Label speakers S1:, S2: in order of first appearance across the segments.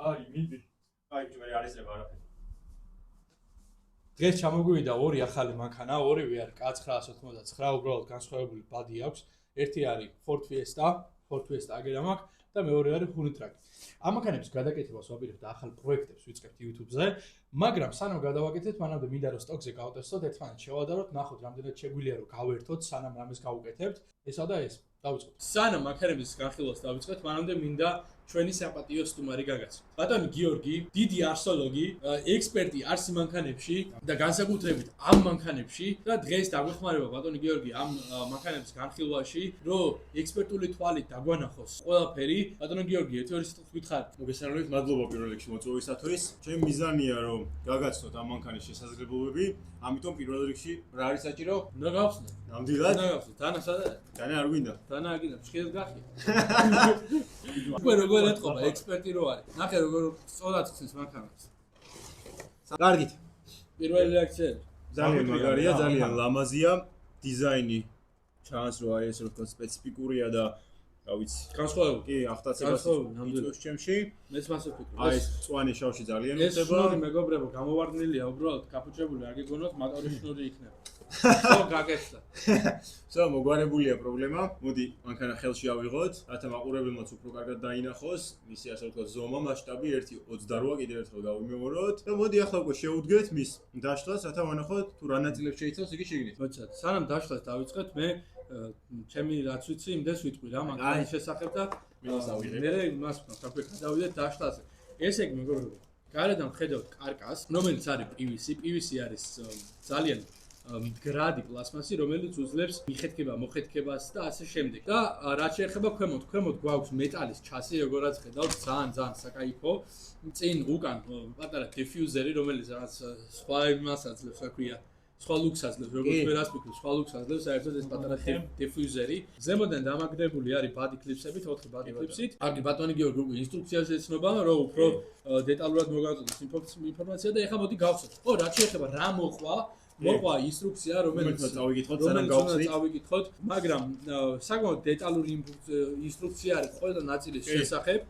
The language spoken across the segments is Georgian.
S1: აი, მიდი. აი, ჯერ არის რება არაფერი.
S2: დღეს ჩამოგვივიდა ორი ახალი მანქანა, ორივე არის K999, უბრალოდ განსხვავებული ბადი აქვს. ერთი არის Ford Fiesta აგერამ აქვს და მეორე არის Unitrack. ამ მანქანების გადაკეთებას ვაპირებთ ახალ პროექტებს ვიწყებთ YouTube-ზე, მაგრამ სანამ გადავაკეთებთ, მანამდე მინდა რომ სტოკზე გავტესტოთ, ერთმანეთს შევადაროთ, ნახოთ რამდენად შეგვიძლია რომ გავერთოთ, სანამ რამეს გავუკეთებთ. ესა და ეს. დავიწყოთ. სანამ მანქანების განხილვას დავიწყოთ, მანამდე მინდა ჩვენი საპატიო სტუმარი გაგაცნოთ. ბატონი გიორგი, დიდი არსოლოგი, ექსპერტი არსი მანქანებში და განსაკუთრებით ამ მანქანებში და დღეს დაგვეხმარება ბატონი გიორგი ამ მანქანების განხილვაში, რომ ექსპერტული თვალით დაგვანახოს ყველაფერი. ბატონი გიორგი, ერთი ორი სიტყვით გითხარით.
S1: მოგესალმებით, მადლობა პირველ რიგში მოწვევისათვის. ჩემი მიზანია რომ გაგაცნოთ ამ მანქანის შესაძლებლობები, ამიტომ პირველ რიგში რა არის საჭირო?
S2: უნდა გავხსნათ.
S1: ნამდვილად?
S2: უნდა გავხსნათ. დანა სადა?
S1: დანა არ გვინდა.
S2: დანა აგინდა, შეხეთ გახია. უკვე როგორ ეთყობა ექსპერტი რო არის. ნახე როგორ სწორად ხსნის მანქანას.
S1: კარგით.
S2: პირველი რეაქციები.
S1: ძალიან მაგარია, ძალიან ლამაზია. დიზაინი ჩანს რომ აი ეს რო თქვა სპეციფიკურია და რა ვიცი.
S2: განსხვავებული.
S1: კი, ახტაცებას იწვევს ჩემში.
S2: მეც მასე ვფიქრობ.
S1: აი ეს წვანი შავში ძალიან
S2: ეს
S1: უხდება.
S2: შნური მეგობრებო, გამოვარდნილია უბრალოდ კაპუჩებული, არ გიგონოთ, მოტორი შნური იქნება. ხო, გაკეთდა.
S1: სულ მოგვარებულია პრობლემა. მოდი, მანქანა ხელში ავიღოთ, რათა მაყურებელმაც უფრო კარგად დაინახოს. მისი ასე ვთქვათ, ზომა, მასშტაბი 1.28 კიდევ ერთხელ გავიმეოროთ და მოდი ახლა უკვე შევუდგეთ მის დაშლას, რათა ვანახოთ თუ რა ნაწილებს შეიცავს იგი შიგნით.
S2: მოცად, სანამ დაშლას დავიწყეთ, მე ჩემი რაც ვიცი, იმდეს ვიტყვი რა მანქანის შესახებ და მე მას ვთქვი, გადავიდეთ დაშლაზე. ესე იგი, მეგობრებო, გარედან ხედავთ კარკას, რომელიც არის PVC არის ძალიან მდგრადი პლასმასი, რომელიც უძლებს მიხეთქება, მოხეთქებას და ასე შემდეგ. და რაც შეეხება ქვემოთ გვაქვს მეტალის ჩასი, როგორაც ხედავთ, ძალიან საკაიფო. წინ უკან პატარა დიფიუზერი, რომელიც რაღაც სხვა იმას აძლევს, რა ქვია, სხვა ლუქს აძლევს, როგორც მე რას ვფიქრობ, სხვა ლუქს აძლევს, საერთოდ ეს პატარა დიფიუზერი. ზემოდან დამაგრებული არის ბადი კლიპსებით, 4 ბადი კლიპსით. აქ ბატონი გიორგი უკვე ინსტრუქციაზე ეცნობა, რომ უფრო დეტალურად მოგაწოდოს ინფორმაცია და ეხლა მოდი გავხსნათ. ხო, რაც შეეხება რა მოყვა ინსტრუქცია, რომელიც წავიკითხოთ, მაგრამ საკმაოდ დეტალური ინსტრუქცია არის ყველა ნაწილის შესახებ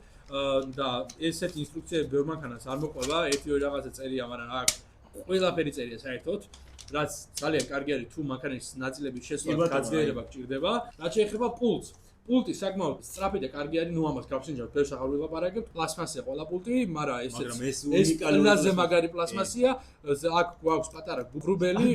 S2: და ესეთი ინსტრუქციები ბევრ მანქანას არ მოყვება, ერთი-ორი რაღაცა წერია, მაგრამ აქ ყველაფერი წერია საერთოდ, რაც ძალიან კარგი არის თუ მანქანის ნაწილების შესვლა გაძლიერება გჭირდება. რაც შეეხება პულტი საკმაოდ სწრაფი და კარგი არის, ნუ ამას გავსინჯავთ, ბევრს აღარ ვილაპარაკებ, პლასმასია ყველა პულტი, მაგრამ ეს ყველაზე მაგარი პლასმასია, აქ გვაქვს პატარა გრუბელი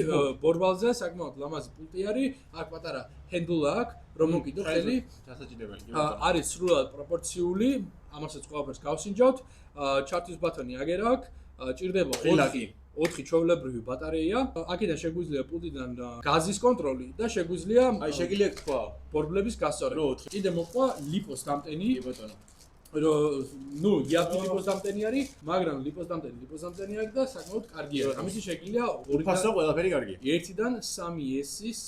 S2: ბორბალზე, საკმაოდ ლამაზი პულტი არის, აქ პატარა ჰენდულა აქვს, რომ მოკიდო ხელი,
S1: დასაჭირებელი.
S2: არის სრულად პროპორციული, ამასაც ყველაფერს გავსინჯავთ, ჩართვის ბატონი აგერ აქვს, ჭირდება 4 ჩვეულებრივი ბატარეია. აქედან შეგვიძლია პულტიდან გაზის კონტროლი და შეგვიძლია
S1: აი შეგიძლია თქვა
S2: ბორბლების გასწორება. კიდე მოყვა ლიპოს დამტენი. კი ბატონო. ნუ იაფი ლიპოს დამტენი არის, მაგრამ ლიპოს დამტენი არის და საკმაოდ კარგია. ამისი შეგვიძლია
S1: ფასო ყველაფერი კარგია.
S2: 1-დან 3S-ის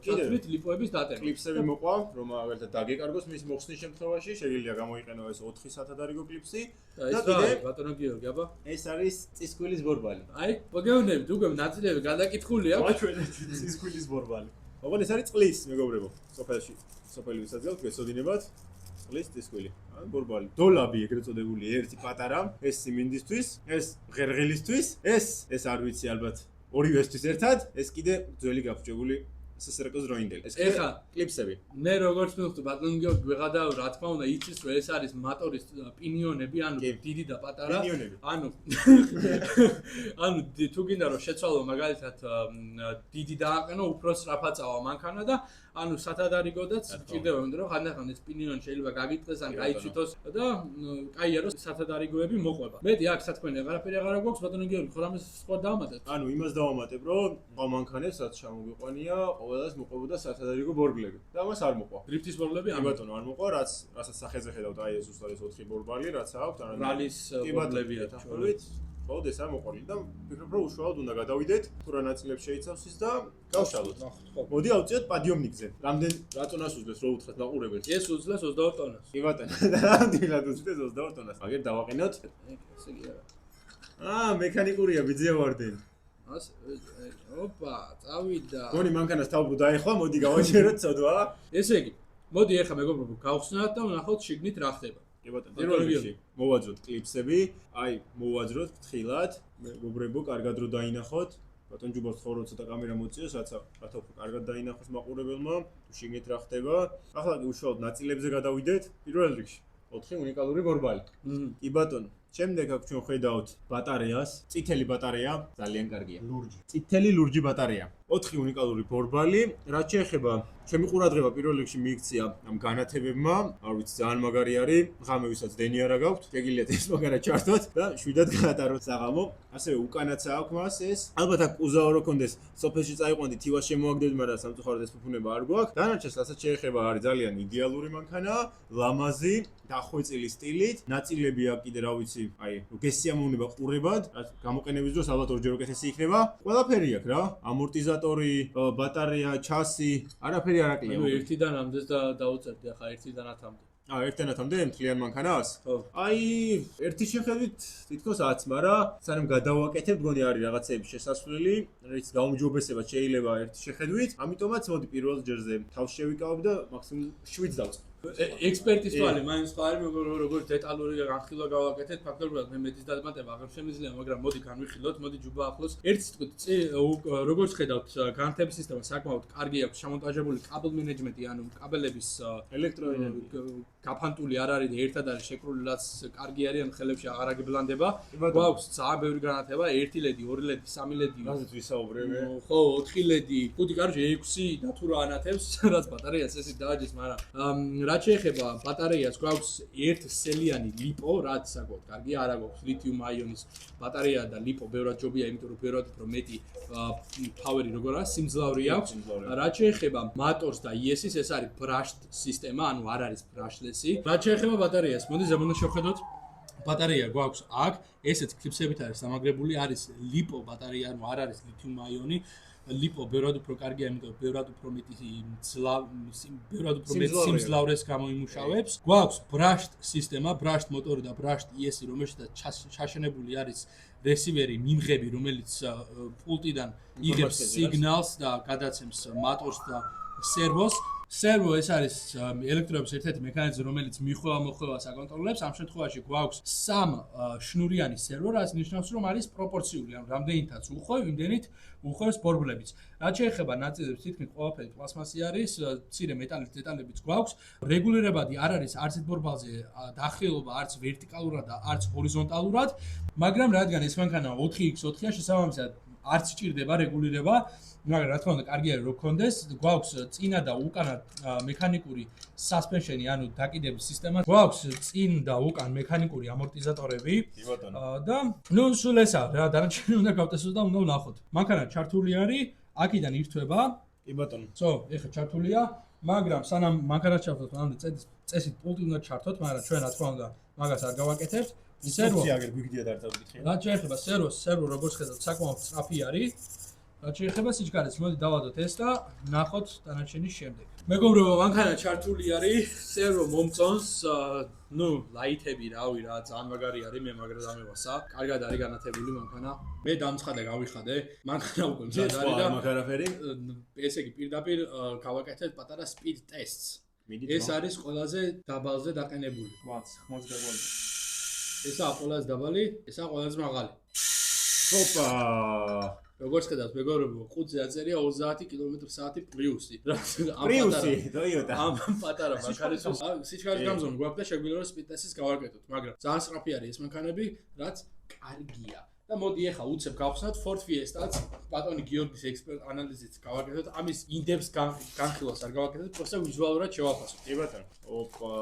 S2: ჩათვლით ლიპოების დატენა.
S1: კლიპსები მოყვა, რომ მაგალითად დაგეკარგოს მის მოხსნის შემთხვევაში, შეგიძლია გამოიყენო ეს 4 სათადარიგო კლიპსი
S2: და კიდე ბატონო გიორგი, აბა
S1: ეს არის წისქვილის ბორბალი.
S2: აი, მოგეუბნებით, უკვე ნაწილები გადაკითხულია.
S1: წისქვილის ბორბალი. ოღონდ ეს არის წყლის, მეგობრებო, სოფელი ვისაძიოთ, გესოდინებათ. წყლის წისქვილი. ბორბალი. დოლაბი ეგრეთ წოდებული, ერთი პატარა, ეს სიმინდისთვის, ეს ღერღელისთვის, ეს არ ვიცი ალბათ ორივესთვის ერთად, ეს კიდე ძველი გაფუჭებული SSRK-ს დროინდელი. ეს ეხა კლიპსები.
S2: მე როგორც მივხვდი ბატონ გიორგი ვეღადა რა თქმა უნდა იცის რომ ეს არის მოტორის პინიონები, ანუ დიდი და პატარა. ანუ თუ გინდა რომ შეცვალო მაგალითად დიდი დააყენო, უფრო სწრაფად წავა მანქანა და ანუ სათადარიგოდაც გჭირდება, იმიტომ რომ ხანდახან ეს პინიონი შეიძლება გაგიტყეს ან გაიცვითოს და კაია რომ სათადარიგოები მოყვება. მეტი აქ სათქმელი აღარაფერი აღარ გვაქვს, ბატონო გიორგი, ხო რამეს სხვა დავამატეთ?
S1: ანუ იმას დავამატებ, რომ ყვა მანქანებს რაც ჩამოგიყვანია, ყველას მოყვებოდა სათადარიგო ბორბლები. და ამას არ მოყვა.
S2: დრიფტის ბორბლები
S1: კი ბატონო, არ მოყვა, რასაც სახეზე ხედავთ, აი ეს უბრალოდ 4 ბორბალი, რაც აქვს, ანუ
S2: რალის ბორბლებია
S1: თახოვით. ხო, ეს არ მოყვანილი და ვფიქრობ, რომ უშუალოდ უნდა გადავიდეთ, თუ რა ნაწილებს შეიცავს ის და გავშალოთ. მოდი ავწიოთ პადიომნიკზე. რამდენ რა ტონას უძლებს, რო უთხრათ მაყურებელს?
S2: ეს უძლებს 22 ტონას.
S1: კი ბატონო, ნამდვილად უძლებს 22 ტონას. მაგერ დავაყენოთ.
S2: ესე კი არა.
S1: მექანიკურია ბიძია ვარდენი.
S2: ასე, ოპა, წავიდა.
S1: გონი მანქანას თავბრუ დაეხვა, მოდი გავაჩეროთ ცოდვა.
S2: ესე იგი, მოდი ახლა მეგობრებო, გავხსნათ და ვნახოთ შიგნით რა ხდება.
S1: კი კი ბატონო, პირველ რიგში მოვაძროთ კლიპსები, აი მოვაძროთ ფრთხილად, მეგობრებო, კარგად რო დაინახოთ. ბატონ ჯუბარს ხო რო ცოტა კამერა მოწიოს, რათა უფრო კარგად დაინახოს მაყურებელმა, თუ შეგეთ რა ხდება. ახლა კი უშუალოდ ნაწილებზე გადავიდეთ. პირველ რიგში 4 უნიკალური ბორბალი. კი ბატონო, შემდეგ აქ ჩვენ ხედავთ ბატარეას, წითელი ბატარეა, ძალიან კარგია. ლურჯი. წითელი ლურჯი ბატარეა. 4 უნიკალური ბორბალი, რაც შეეხება ჩემი ყურადღება პირველ რიგში მიიქცია ამ განათებებმა, არ ვიცი, ძალიან მაგარი არის, ღამე ვისაც დენი არა გაქვთ, შეგიძლიათ ეს მაგარა ჩართოთ და შვიდად გაატაროთ საღამო. ასევე უკანაცა აქვს მას ეს. ალბათ აქ უზაო რო კონდეს, სოფელში წაიყვანდი, თივას შემოაგდები, მაგრამ სამწუხაროდ ეს ფუფუნება არ გვაქვს. დანარჩენს, რასაც შეეხება, არის ძალიან იდეალური მანქანა, ლამაზი, დახვეწილი სტილით, ნაწილები აქ კიდე რა ვიცი, აი, გესიამოვნება ყურებად, რაც გამოყენების დროს ალბათ ორჯერ უკეთესი იქნება. ყველაფერი აქვს რა, ამორტიზატორი, ბატარეა, ჩასი, არაფერი არ აკლია.
S2: ანუ 1-დან ამდენს და დაუწერდი ახლა 1-დან 10-მდე.
S1: 1-დან 10-მდე მთლიან მანქანას?
S2: ხო.
S1: აი, ერთი შეხედვით თითქოს 10, მაგრამ სანამ გადავაკეთებ, მგონი არის რაღაცეების შესასვლელი, რაც გაუმჯობესება შეიძლება ერთი შეხედვით, ამიტომაც მოდი პირველ ჯერზე თავს შევიკავებ და მაქსიმუმ 7-ს დავწყებ.
S2: ექსპერტის თვალი, მაინც ხო არის როგორ დეტალური განხილვა გავაკეთეთ, ფაქტობრივად მე მეტის დადმატება აღარ შემიძლია, მაგრამ მოდი განვიხილოთ, მოდი ჯუბა ახლოს. ერთ სიტყვით, როგორც ხედავთ, განათების სისტემა საკმაოდ კარგი აქვს, შემონტაჟებული კაბელ მენეჯმენტი, ანუ კაბელების
S1: ელექტროენერგია
S2: გაფანტული არ არის და ერთად არის შეკრული, რაც კარგი არის, ან ხელებში აღარ აგებლანდება. გვაქვს ძალიან ბევრი განათება, 1 ლედი, 2 ლედი, 3 ლედი.
S1: რაზეც ვისაუბრებ?
S2: ხო, 4 ლედი, 5 კარგი, 6 და თუ რა ანათებს, რაც ბატარეას ესეც დააჯეს, მაგრამ რაც შეეხება ბატარეას, გვაქვს ერთსელიანი ლიპო, რაც საკმაოდ კარგია, არა გვაქვს ლითიუმ-აიონის ბატარეა და ლიპო ბევრად ჯობია, იმიტომ რომ ბევრად უფრო მეტი ფავერი როგორ არის, სიმძლავრე აქვს. რაც შეეხება მატორს და იესის, ეს არის ბრაშტ სისტემა, ანუ არ არის ბრაშლესი. რაც შეეხება ბატარეას, მოდი ზემოდან შევხედოთ. ბატარეა გვაქვს აქ, ესეც კლიპსებით არის სამაგრებული, არის ლიპო ბატარეა, ანუ არ არის ლითიუმ-აიონი. ლიპო ბევრად უფრო კარგია, იმიტომ ბევრად უფრო მეტი სიმძლავრეს გამოიმუშავებს. გვაქვს ბრაშტ სისტემა, ბრაშტ მოტორი და ბრაშტ იესი, რომელშიც ჩაშენებული არის რესივერი, მიმღები, რომელიც პულტიდან იღებს სიგნალს და გადაცემს მატორს და სერვოს. სერვო ეს არის ელექტროების ერთ-ერთი მექანიზმი, რომელიც მიხვევა-მოხვევას აკონტროლებს. ამ შემთხვევაში გვაქვს 3 შნურიანი სერვო, რაც ნიშნავს, რომ არის პროპორციული, ანუ რამდენითაც უხვევ, იმდენით უხვევს ბორბლებიც. რაც შეეხება ნაწილებს, თითქმის ყველაფერი პლასმასი არის, მცირე მეტალის დეტალებიც გვაქვს. რეგულირებადი არ არის არც ბორბალზე დახრილობა, არც ვერტიკალურად და არც ჰორიზონტალურად, მაგრამ რადგან ეს მანქანა 4x4-ია, შესაბამისად არც ჭირდება რეგულირება. მაგრამ რა თქმა უნდა, კარგი არის რო გქონდეს, გვაქვს წინა და უკანა მექანიკური suspension-ი, ანუ დაკიდების სისტემა. გვაქვს წინ და უკან მექანიკური ამორტიზატორები.
S1: კი ბატონო.
S2: და ნუ სულ ესაა რა, დანარჩენი უნდა გავტესოთ და უნდა ვნახოთ. მანქანა ჩართული არის, აქედან ირთვება.
S1: კი ბატონო.
S2: ცო, ეხლა ჩართულია, მაგრამ სანამ მანქანას ჩავთოთ, მანამდე წესით პულტი უნდა ჩართოთ, მაგრამ ჩვენ რა თქმა უნდა, მაგას არ გავაკეთებთ.
S1: სერვო აგერ გვიგდია და არ დავკითხე.
S2: რა შეეხება სერვო, როგორც ხედავთ, საკმაოდ სწრაფი არის. რაც შეეხება სიჩქარეს, მოდი დავადოთ ეს და ნახოთ დანარჩენის შემდეგ. მეგობრებო, მანქანა ჩართული არის, სერვო მომწონს, ნუ ლაითები რავი რა, ძალიან მაგარი არის, მე მაგრა დამევასა. კარგად არის განათებული მანქანა. მე დამცხადე გავიხადე, მანქანა უკვე მზად არის და
S1: მაგარაფერი.
S2: ესე იგი პირდაპირ გავაკეთეთ პატარა speed tests. ეს არის ყველაზე დაბალზე დაყენებული.
S3: ვაც, ხმას გაგვაძა.
S2: ესაა ყველაზე დაბალი, ესაა ყველაზე მაღალი.
S1: ოპა!
S2: როგორც ხედავთ, მეგობრებო, ყუთზე აწერია 30 კმ/სთ პლუსი.
S1: პრიუსი, Toyota.
S2: ამ პატარა მანქანისთვის სიჩქარის გამზომი გვაქვს და შეგვიძლია რომ speed test-ის გავაკეთოთ, მაგრამ ძალიან სწრაფი არის ეს მანქანები, რაც კარგია. და მოდი ახლა უცებ გავხსნათ Ford Fiesta-ც, ბატონი გიორგის ექსპერტ ანალიზით გავაკეთოთ, ამის in-depth განხილვას არ გავაკეთოთ, просто ვიზუალურად შევაფასოთ.
S1: კი ბატონო. ოპა!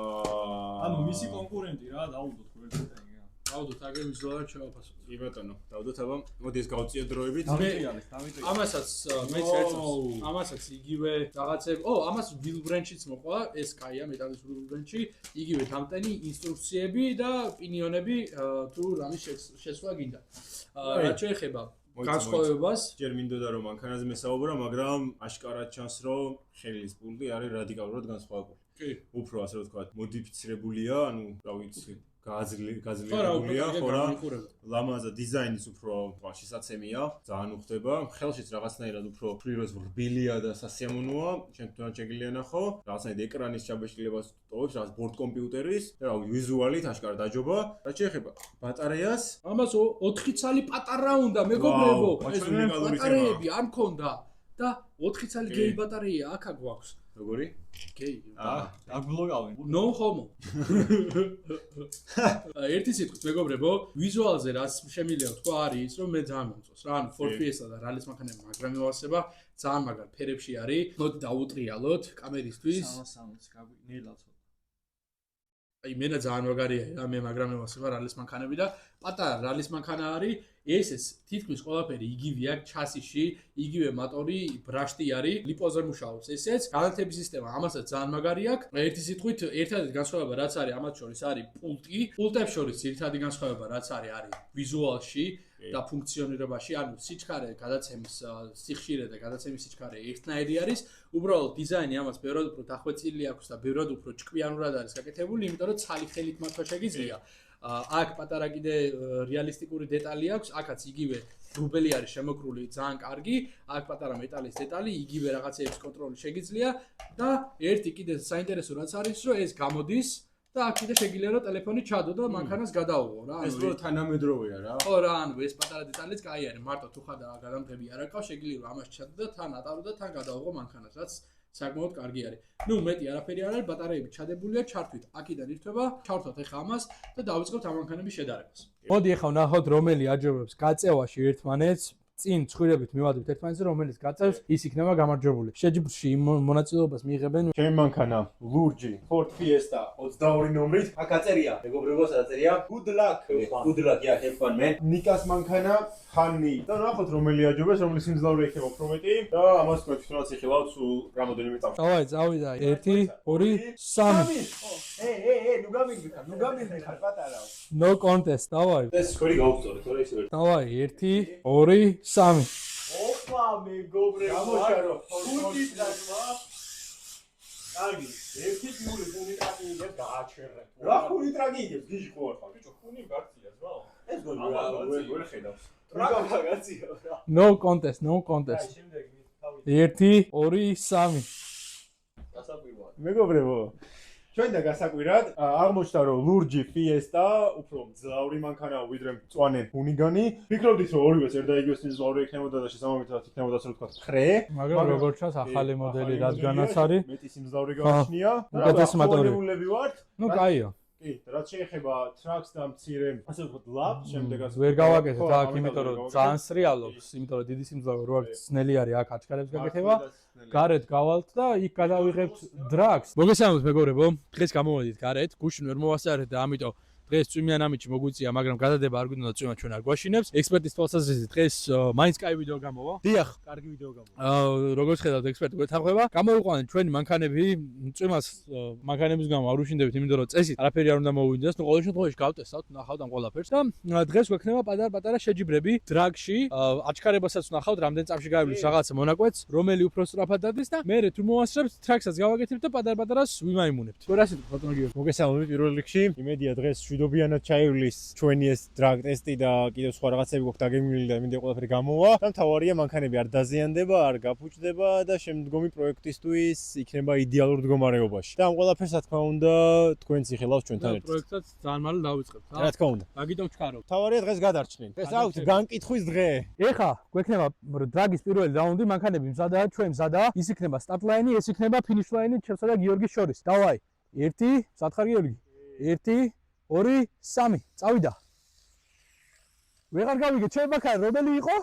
S3: ანუ მისი კონკურენტი რა, დაუდოთ გვერდიდან.
S2: დავდოთ აგერ ვიზუალურად შევაფასოთ.
S1: კი ბატონო, დავდოთ აბა, მოდი ეს გავწიოთ დროებით.
S3: დამიტრიალეთ.
S2: ამასაც მე წერწავს. ამასაც იგივე რაღაცები. ამას wheel branch-იც მოყვა, ეს კაია მეტალის wheel branch-ი, იგივე დამტენი ინსტრუქციები და პინიონები, თუ რამის შესვლა გინდა. რაც შეეხება განსხვავებას,
S1: ჯერ მინდოდა რომ მანქანაზე მესაუბრა, მაგრამ აშკარად ჩანს, რომ ხელის პულტი არის რადიკალურად განსხვავებული.
S2: კი.
S1: უფრო ასე რომ ვთქვათ, მოდიფიცირებულია, ანუ რა ვიცი, გაძლიერებულია, ხო რა. ლამაზა დიზაინის უფრო შესაძემია, ძალიან უხდება. ხელშიც რაღაცნაირად უფრო ფრიროს რბილია და სასიამოვნოა. შენ თვითონ შეგიძლია ნახო, რაღაცნაირად ეკრანის ჩაბეჭდილებას ტოვებს, რაღაც ბორდ კომპიუტერის, და ვიზუალით აშკარა დაჯობა. რაც შეეხება ბატარეას,
S2: ამას 4 ცალი პატარა უნდა, მეგობრებო. ბატარეები არ მქონდა და 4 ცალი გეი ბატარეა აქ გვაქვს.
S1: როგორი?
S2: გეი.
S3: დაგბლოკავენ.
S2: No homo. ერთი სიტყვით მეგობრებო, ვიზუალზე რაც შემიძლია თქვა არის ის, რომ მე ძალიან მომწონს რა. ანუ Ford Fiesta და Rally-ს მანქანები მაგრამ მოვასება, ძალიან მაგარ ფერებში არის. მოდი დაუტრიალოთ კამერისთვის.
S3: 360 გაგვინელა ცოტა.
S2: აი მენა ძალიან მაგარია რა, მე მაგრამ მოვასება Rally-ს მანქანები და პატარა Rally-ს მანქანა არის. ეს თითქმის ყველაფერი იგივეა, ჩასიში, იგივე მოტორი, ბრაშტი არის, ლიპოზე მუშაობს ესეც. განათების სისტემა ამასაც ძალიან მაგარი აქვს. ერთი სიტყვით, ერთადერთი განსხვავება რაც არის ამათ შორის არის პულტი. პულტებს შორის ერთადერთი განსხვავება რაც არის ვიზუალში და ფუნქციონირებაში, ანუ სიჩქარე, გადაცემის სიხშირე და გადაცემის სიჩქარე ერთნაირი არის. უბრალოდ დიზაინი ამას ბევრად უფრო დახვეწილი აქვს და ბევრად უფრო ჭკვიანურად არის გაკეთებული, იმიტომ რომ ცალი ხელით მართვა შეგიძლია. აქ პატარა კიდე რეალისტიკური დეტალი აქვს, აქაც იგივე რუბელი არის შემოკრული ძალიან კარგი, აქ პატარა მეტალის დეტალი, იგივე რაღაცეების კონტროლი შეგიძლია და ერთი კიდე საინტერესო რაც არის, რომ ეს გამოდის და აქ კიდე შეგიძლია რომ ტელეფონი ჩადო და მანქანას გადაუღო რა.
S1: ეს უფრო თანამედროვეა რა.
S2: ხო რა, ანუ ეს პატარა დეტალიც კაი არის, მარტო თუ ხარ და გადამღები არ აქვს, შეგიძლია რომ ამას ჩადო და თან ატარო და თან გადაუღო მანქანას, რაც საკმაოდ კარგი არის. ნუ მეტი არაფერი არ არის, ბატარეები ჩადებულია, ჩართვით აქედან ირთვება, ჩავთვალთ ეხა ამას და დავიწყებთ ამ მანქანების შედარებას. მოდი ეხა ვნახოთ რომელი აჯობებს გაწევაში ერთმანეთს. წინ ცხვირებით მივადებთ ერთმანეთს, რომელიც გაწევს, ის იქნება გამარჯვებული. შეჯიბრში მონაწილეობას მიიღებენ
S1: ჩემი მანქანა ლურჯი Ford Fiesta 22 ნომრით. აქ აწერია, მეგობრებო, საწერია Good luck. Good luck, yeah, have fun, man. ნიკას მანქანა ხანი. და ნახოთ რომელი აჯობებს, რომლის სიმძლავრე იქნება უფრო მეტი და ამას თქვენ თვითონაც იხილავთ სულ რამოდენიმე წამში.
S2: დავაი, წავიდა 1 2 3.
S1: ნუ გამიგდიხარ პატარა.
S2: No contest, დავაი.
S1: ეს ხორი გავუწორეთ, თორე ისე ვერ.
S2: დავაი 1 2 3.
S1: ოპა, მეგობრებო, გამოშარო. ხუთი ტრაკვა. კარგი, ერთი პული ხუნი ტრაკი იგებს გააჩერე. რა ხუნი ტრაკი იგებს? გიჟი ხო არ ხარ? ბიჭო, ხუნი გაქცია ზმა. ეს გონი ვერ ხედავს. ტრაკა გაქცია რა.
S2: No contest, no contest.
S1: აი, შემდეგი თავი.
S2: 1 2 3.
S1: გასაკვირვად. მეგობრებო, ჩვენ და გასაკვირად აღმოჩნდა რომ ლურჯი Fiesta უფრო მძლავრი მანქანაა ვიდრე მწვანე უნიგანი. ფიქრობდით რომ ორივეს ერთ და იგივე სიმძლავრე იქნებოდა და შესაბამისად იქნებოდა ასე ვთქვათ ხრე.
S2: მაგრამ როგორც ჩანს ახალი მოდელი რადგანაც არის,
S1: მეტი სიმძლავრე გააჩნია.
S2: უკეთესი მოტორი.
S1: ვართ.
S2: ნუ კაია.
S1: კი, რაც შეეხება ტრაქს და მცირე, ასე ვთქვათ, ლაპს, შემდეგაც
S2: ვერ გავაკეთეთ აქ, იმიტომ რომ ძალიან სრიალობს, იმიტომ რომ დიდი სიმძლავრე რო აქვს, ძნელი არის აქ აჩქარებს გაკეთება. გარეთ გავალთ და იქ გადავიღებთ დრაგს. მოგესალმებით მეგობრებო, დღეს გამოვედით გარეთ, გუშინ ვერ მოვასწარეთ და ამიტომ დღეს წვიმიან ამიჩი მოგვიწია, მაგრამ გადადება არ გვინდა წვიმა ჩვენ არ გვაშინებს. ექსპერტის თვალსაზრისით დღეს მაინც კაი ვიდეო გამოვა. დიახ, კარგი ვიდეო გამოვა. როგორც ხედავთ ექსპერტი გვეთანხმება. გამოვიყვანეთ ჩვენი მანქანები, წვიმას მანქანების გამო არ უშინდებით, იმიტომ რომ წესით არაფერი არ უნდა მოვინდეს. ნუ ყოველ შემთხვევაში გავტესავთ, ნახავთ ამ ყველაფერს და დღეს გვექნება პატარა შეჯიბრები დრაგში. აჩქარებასაც ნახავთ, რამდენ წამში გაივლის რაღაცა მონაკვეთს, რომელი უფრო სწრაფად დადის და მე თუ მოვასწრებთ, ტრაქსაც გავაკეთებთ და პატარას ვიმაიმუნებთ. გორასით ბატონო გიორგი.
S1: მოგესალმებით პირველ რიგში. იმედია დღეს მშვიდობიანად ჩაივლის ჩვენი ეს დრაგ ტესტი და კიდევ სხვა რაღაცები გვაქვს დაგემილი და მინდა ყველაფერი გამოვა. და მთავარია მანქანები არ დაზიანდება, არ გაფუჭდება და შემდგომი პროექტისთვის იქნება იდეალურ მდგომარეობაში. და ამ ყველაფერს რა თქმა უნდა თქვენც იხილავთ ჩვენთან ერთად.
S2: პროექტსაც ძალიან მალე დავიწყებთ.
S1: რა თქმა უნდა.
S2: მაგიტომ ვჩქარავთ.
S1: მთავარია დღეს გადარჩნენ. ეს აუთ განკითხვის დღე.
S2: ეხა გვექნება დრაგის პირველი რაუნდი, მანქანები მზადაა, ჩვენ მზადაა. ის იქნება სტარტ ლაინი, ეს იქნება ფინიშ ლაინი ჩემსა და გიორგის შორის. დავაი. 1 სათხარ გიორგი. 1 2 3 წავიდა. ვეღარ გავიგე ჩემ მანქანა რომელი იყო?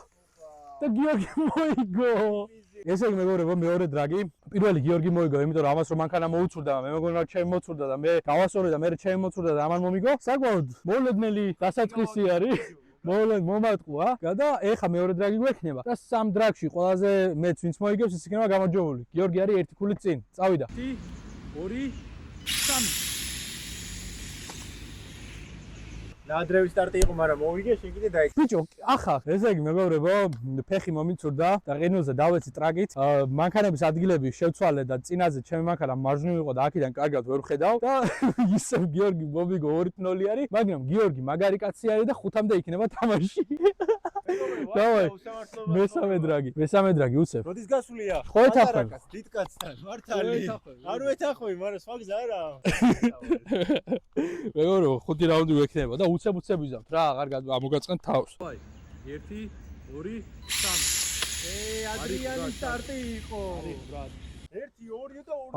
S2: და გიორგი მოიგო. ესე იგი მეგობრებო, მეორე დრაგი. პირველი გიორგი მოიგო, იმიტომ რომ ამას რომ მანქანა მოუწურდა, მე მეგონა ჩემ მოწურდა და მე გავასწორე და მე ჩემ მოწურდა და ამან მომიგო. საკმაოდ მოულოდნელი დასაწყისი არის. მომატყუა და ეხა მეორე დრაგი გვექნება და სამ დრაგში ყველაზე მეც ვინც მოიგებს ის იქნება გამარჯვებული. გიორგი არის ერთი ქულით წინ. წავიდა. 1 2 3
S1: ნადრევი სტარტი იყო, მაგრამ მოვიგე, შენ კიდე დაიქ.
S2: ბიჭო, ახლა ესე იგი მეგობრებო, ფეხი მომიცურდა და ყინულზე დავეცი ტრაგით. მანქანების ადგილები შევცვალე და წინაზე ჩემი მანქანა მარჯვნივ იყო და აქედან კარგად ვერ ვხედავ და ისევ გიორგი მომიგო 2-0 არის, მაგრამ გიორგი მაგარი კაცი არის და 5-მდე იქნება თამაში. დავაი. მესამე დრაგი უცებ.
S1: როდის გასულია?
S2: ხო ეთახმები.
S1: დიდ კაცთან, მართალი. არ ვეთახმები, მაგრამ სხვა გზა არა.
S2: მეგობრებო, 5 რაუნდი გვექნება და უცებ ვიზამთ რა, აღარ ამოგაწყენ თავს. აი, 1 2 3.
S1: ადრიანი სტარტი იყო. არის ბრატ. 1 2 და 2.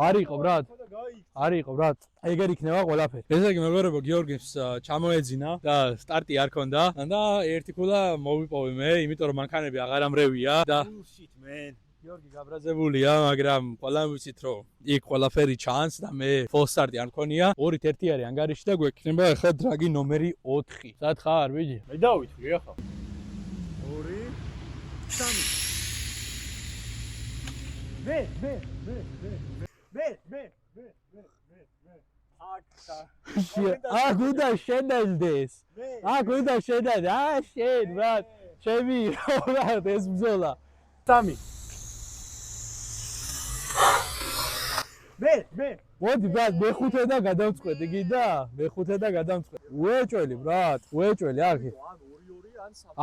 S2: არ იყო ბრატ. ეგერ იქნება ყველაფერი. ესე იგი მეგობრებო, გიორგის ჩამოეძინა და სტარტი არ ქონდა და ერთი ქულა მოვიპოვე მე, იმიტომ რომ მანქანები აღარ ამრევია და
S1: bullshit man.
S2: გიორგი გაბრაზებულია, მაგრამ ყველამ ვიცით რომ იქ ყველაფერი ჩანს და მე false start-ი არ მქონია. 2-1 არის ანგარიში და გვექნება ახლა დრაგი ნომერი 4. სად ხარ, ბიჭი?
S1: მე დავითვლი ახლა. 2 3
S2: გუნდა შენელდეს. გუნდა შენელდეს. შენ ბრატ. ჩემი რა ეს ბზოლა.
S1: 3
S2: მოდი ბრატ, მე-5 და გადავწყვეტი, გინდა? მე-5 და გადავწყვეტი. უეჭველი ბრატ, უეჭველი აქ.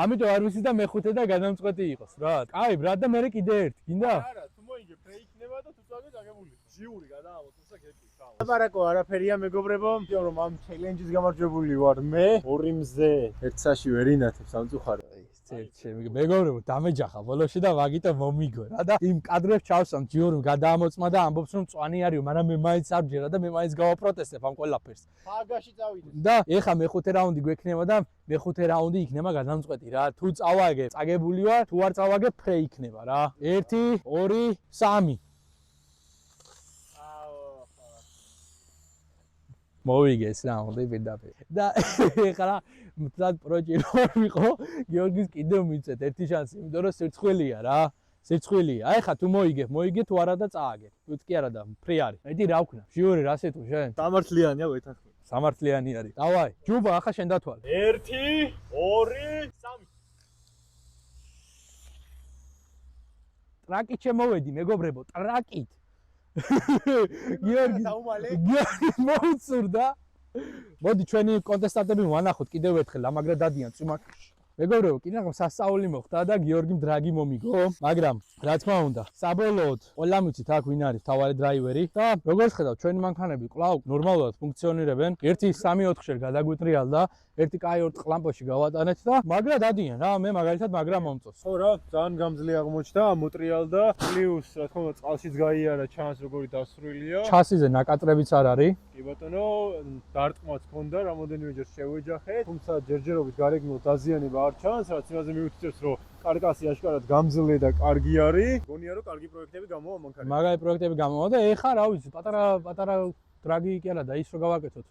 S2: ამიტომ არ ვიცი და მე-5 და გადავწყვეტი იყოს, ბრატ. კაი ბრატ და მე კიდე ერთი, გინდა?
S1: არა, თუ მოიგე ფრეიქნება და თუ წავიდე დაგებული. ჟიური გადაამოწესა გეკი. ლაპარაკო არაფერია მეგობრებო, რომ ამ ჩელენჯის გამარჯვებული ვარ მე. 2 მზე 1 საში ვერ ინათებ სამწუხარო.
S2: ჩემი მეგობრებო, დამეჯახა ბოლოში და ვაგიტო მომიგო რა და იმ კადრებს ჩავსამ ჯიორიმ გადაამოწმა და ამბობს რომ მწვანი არისო, მაგრამ მე მაინც არ ჯერა და მე მაინც გავაპროტესტებ ამ ყველაფერს.
S1: ფაგაში წავიდე.
S2: და ეხა მე-5 რაუნდი გვექნება და მე-5 რაუნდი იქნება გადამწყვეტი რა. თუ წავაგე, წაგებული ვარ, თუ არ წავაგე, ფრე იქნება რა. 1 2 3. მოვიგეს რაუნდი პირდაპირ. და ეხლა მწად პროჭირო ვიყო, გიორგის კიდევ მიცეთ ერთი შანსი, იმიტომ რომ სირცხვილია რა. სირცხვილია. აი ხა თუ მოიგე თუ არა და წააგე. თუც კი არა და ფრი არის. მეტი რა ვქნა? ჟიური რა სეტუ შენ?
S1: სამართლიანია ვეთახმე.
S2: სამართლიანი არის. დავაი, ჯუბა ახლა შენ დათვალე.
S1: 1 2 3.
S2: ტრაკით შემოვედი, მეგობრებო, ტრაკით. გიორგი მოუწურდა. მოდი ჩვენი კონტესტანტები ვანახოთ კიდევ ერთხელ, ამაგრა დადიან წვიმაკში. მეგობრებო, კიდევ სასწაული მოხდა და გიორგიმ დრაგი მომიგო, მაგრამ რა თქმა უნდა, საბოლოოდ ყველამ ვიცით აქ ვინ არის თავარი დრაივერი და როგორც ხედავთ, ჩვენი მანქანები კვლავ ნორმალურად ფუნქციონირებენ. 1-3-4-შერ გადაგვიტრიალდა, 1 კაი 2 ყლამპოში გავატანეთ და მაგრა დადიან რა, მე მაგალითად მაგრა მომწონს.
S1: ხო რა, ძალიან გამძლე აღმოჩნდა, მოტრიალდა, პლუს რა თქმა უნდა წყალშიც გაიარა, ჩანს როგორი დასრულია.
S2: ჩასიზე ნაკაწრებიც არ არის.
S1: კი ბატონო, დარტყმაც ჰქონდა, რამოდენიმეჯერ შევეჯახეთ, თუმცა ჯერჯერობით გარეგნულ დაზიანება არ ჩანს, რაც იმაზე მიუთითებს, რომ კარკასი აშკარად გამძლე და კარგი არის. გონია რომ კარგი პროექტები გამოვა მანქანაში.
S2: მაგარი პროექტები გამოვა და ეხა რა ვიცი, პატარა დრაგი კი არა და ის რო გავაკეთოთ.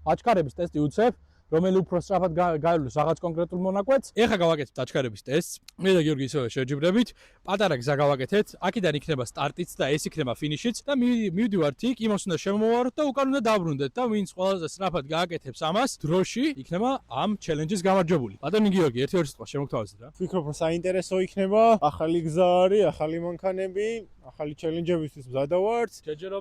S2: აჩქარების ტესტი უცებ, რომელი უფრო სწრაფად გაივლოს რაღაც კონკრეტულ მონაკვეთს. ეხა გავაკეთებთ აჩქარების ტესტს. მე და გიორგი ისევე შევჯიბრებით. პატარა გზა გავაკეთეთ. აქედან იქნება სტარტიც და ეს იქნება ფინიშიც და მივდივართ იქ, იმას უნდა შემოვაროთ და უკან უნდა დაბრუნდეთ და ვინც ყველაზე სწრაფად გააკეთებს ამას, დროში იქნება ამ ჩელენჯის გამარჯვებული. ბატონი გიორგი, ერთ-ერთი სიტყვა შემოგთავაზეთ რა.
S1: ვფიქრობ, რომ საინტერესო იქნება. ახალი გზა არის, ახალი მანქანები, ახალი ჩელენჯებისთვის მზადა ვართ.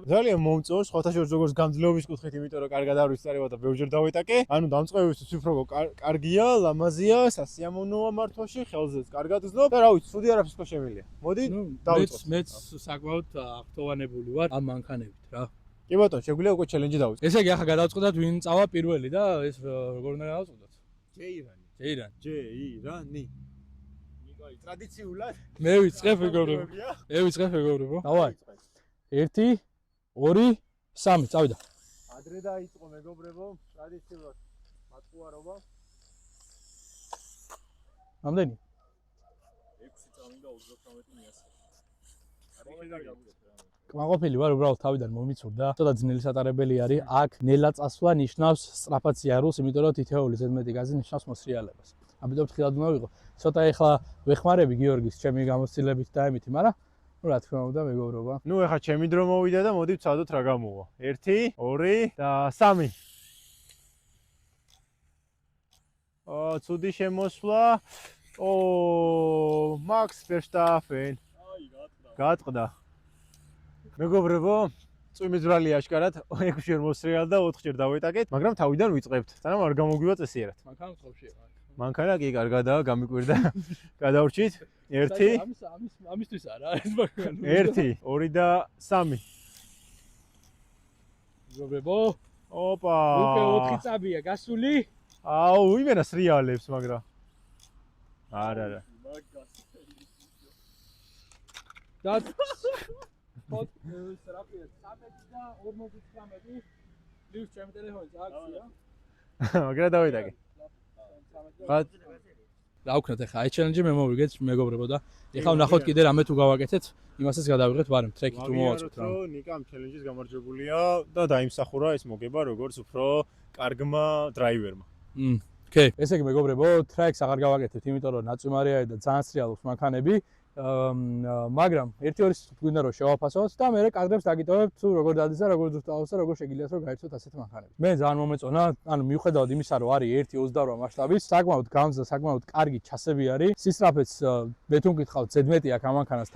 S1: ძალიან მომწონს, სხვათა შორის როგორც გამძლეობის კუთხით, იმიტომ რომ კარგად არ ვიცწარება და ბევრჯერ დავეტაკე. ანუ დამწყებებისთვის ვფიქრობ, კარგია, ლამაზია, სასიამოვნოა მართვაში, ხელზეც კარგად ვზნობ და რა ვიცი, სუდი არაფერს ხო შემიძლია. მოდი, დავიწყოთ.
S2: მეც საკმაოდ აღტოვანებული ვარ ამ მანქანებით რა.
S1: კი ბატონო, შეგვიძლია უკვე ჩელენჯი დავიწყოთ.
S2: ესე იგი ახლა გადავწყვეტოთ ვინ წავა პირველი და ეს როგორ უნდა გადავწყვეტოთ?
S1: ჯეირანი. ნიკოლი, ტრადიციულად.
S2: მე ვიწყებ მეგობრებო. დავაი. 1 2 3 წავიდა.
S1: ადრე დაიწყო მეგობრებო, ტრადიციულად მატყუარობა.
S2: რამდენი?
S3: 6 წამი და 39 მიასე.
S2: კმაყოფილი ვარ, უბრალოდ თავიდან მომიცურდა. ცოტა ძნელი სატარებელი არის. აქ ნელა წასვლა ნიშნავს სწრაფად სიარულს, იმიტომ რომ თითოეული ზედმეტი გაზი ნიშნავს მოსრიალებას. ამიტომ ფრთხილად უნდა ვიყო. ცოტა ეხლა ვეხმარები გიორგის ჩემი გამოცდილებით და ამით, მაგრამ რა თქმა უნდა მეგობრობა.
S1: ნუ ეხლა ჩემი დრო მოვიდა და მოდი ვცადოთ რა გამოვა. 1 2 და 3. ცუდი შემოსვლა. Max Verstappen. გატყდა. მეგობრებო, წვიმისძვრალი აშკარად 6 ჯერ მოსრიალ და 4 ჯერ დავეტაკეთ, მაგრამ თავიდან ვიწყებთ. სანამ არ გამოგვივა წესიერად.
S2: მანქანა ხობში ეყარ.
S1: მანქანა კი კარგადაა, გამიკვირდა. გადავრჩით. 1
S2: ამისთვის არა, ეს მანქანა.
S1: 1 2 და 3.
S2: მეგობრებო,
S1: ოპა.
S2: უკვე 4 წაბია გასული.
S1: აუ, იმენა სრიალებს, მაგრამ. არა.
S2: და ფოთ სერაპია 13 და 59 პლუს ჩემი ტელეფონი აქცია.
S1: მაგრამ დავიტაკე.
S2: დავქნათ ახლა აი ჩელენჯი მე მოვიგეთ მეგობრებო და ეხლა ვნახოთ კიდე რამე თუ გავაკეთეთ, იმასაც გადავიღეთ ვარემ ტრეკი თუ მოვაწყოთ რა.
S1: ნიკა ამ ჩელენჯის გამარჯვებულია და დაიმსახურა ეს მოგება როგორც უფრო კარგმა დრაივერმა.
S2: ოკეი, ესე იგი მეგობრებო, ტრეკს აღარ გავაკეთებთ, იმიტომ რომ ნაწვიმარია და ძალიან სრიალობს მანქანები. მაგრამ 1-2 გვინდა რომ შევაფასოთ და მე კადრებს დაგიტოვებ თუ როგორ დადის და როგორ ზუსტავს და როგორ შეგიძლიათ რომ გაერთოთ ასეთ მანქანები. მე ძალიან მომეწონა, ანუ მიუხედავად იმისა რომ არის 1.28 მასშტაბის, საკმაოდ გამს და საკმაოდ კარგი ჩასები არის. სისწრაფეც მე თუ მკითხავთ ზედმეტი აქვს ამ მანქანას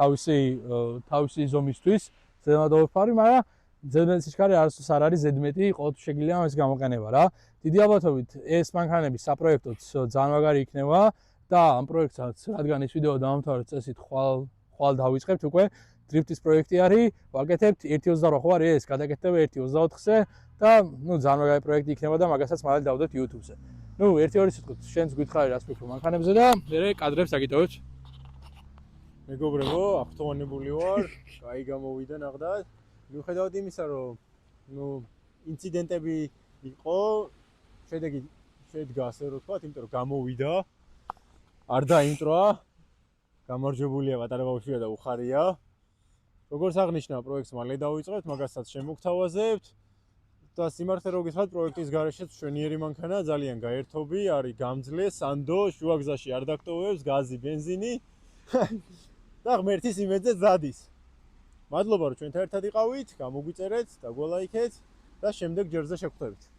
S2: თავისი ზომისთვის, ზედმეტოვფარი, მაგრამ ზედმეტი სიჩქარე არასდროს არ არის ზედმეტი, ყოველთვის შეგიძლია ამას გამოყენება რა. დიდი ალბათობით ეს მანქანები საპროექტოდ ძალიან მაგარი იქნება. და ამ პროექტსაც რადგან ეს ვიდეო დავამთავრეთ წესით ხვალ დავიწყებთ უკვე დრიფტის პროექტი არის ვაკეთებთ 1.28 ხო არის ეს გადაკეთდება 1.24-ზე და ნუ ძალიან მაგარი პროექტი იქნება და მაგასაც მალე დავდოთ YouTube-ზე. ნუ 1-2 სიტყვით შენს გითხარი რას ვიქრო მანქანებზე და მე კადრებს დაგიტოვებთ.
S1: მეგობრებო, აღფრთოვანებული ვარ, კაი გამოვიდა ნახდათ. მიუხედავად იმისა, რომ ნუ ინციდენტები იყო, შედეგი შედგა ასე რომ ვთქვათ, იმიტომ რომ გამოვიდა არ დაიმტრვა, გამარჯვებულია პატარა ბავშვია და უხარია. როგორც აღნიშნა, პროექტს მალე დავიწყებთ, მაგასაც შემოგთავაზებთ. და სიმართლე რო გითხრათ, პროექტის გარეშეც მშვენიერი მანქანა, ძალიან გაერთობი, არის გამძლე, სანდო, შუაგზაში არ დაგტოვებს, გაზი, ბენზინი. და ღმერთის იმედზე ზადის. მადლობა რომ ჩვენთან ერთად იყავით, გამოგვიწერეთ, დაგვალაიქეთ და შემდეგ ჯერზე შევხვდებით.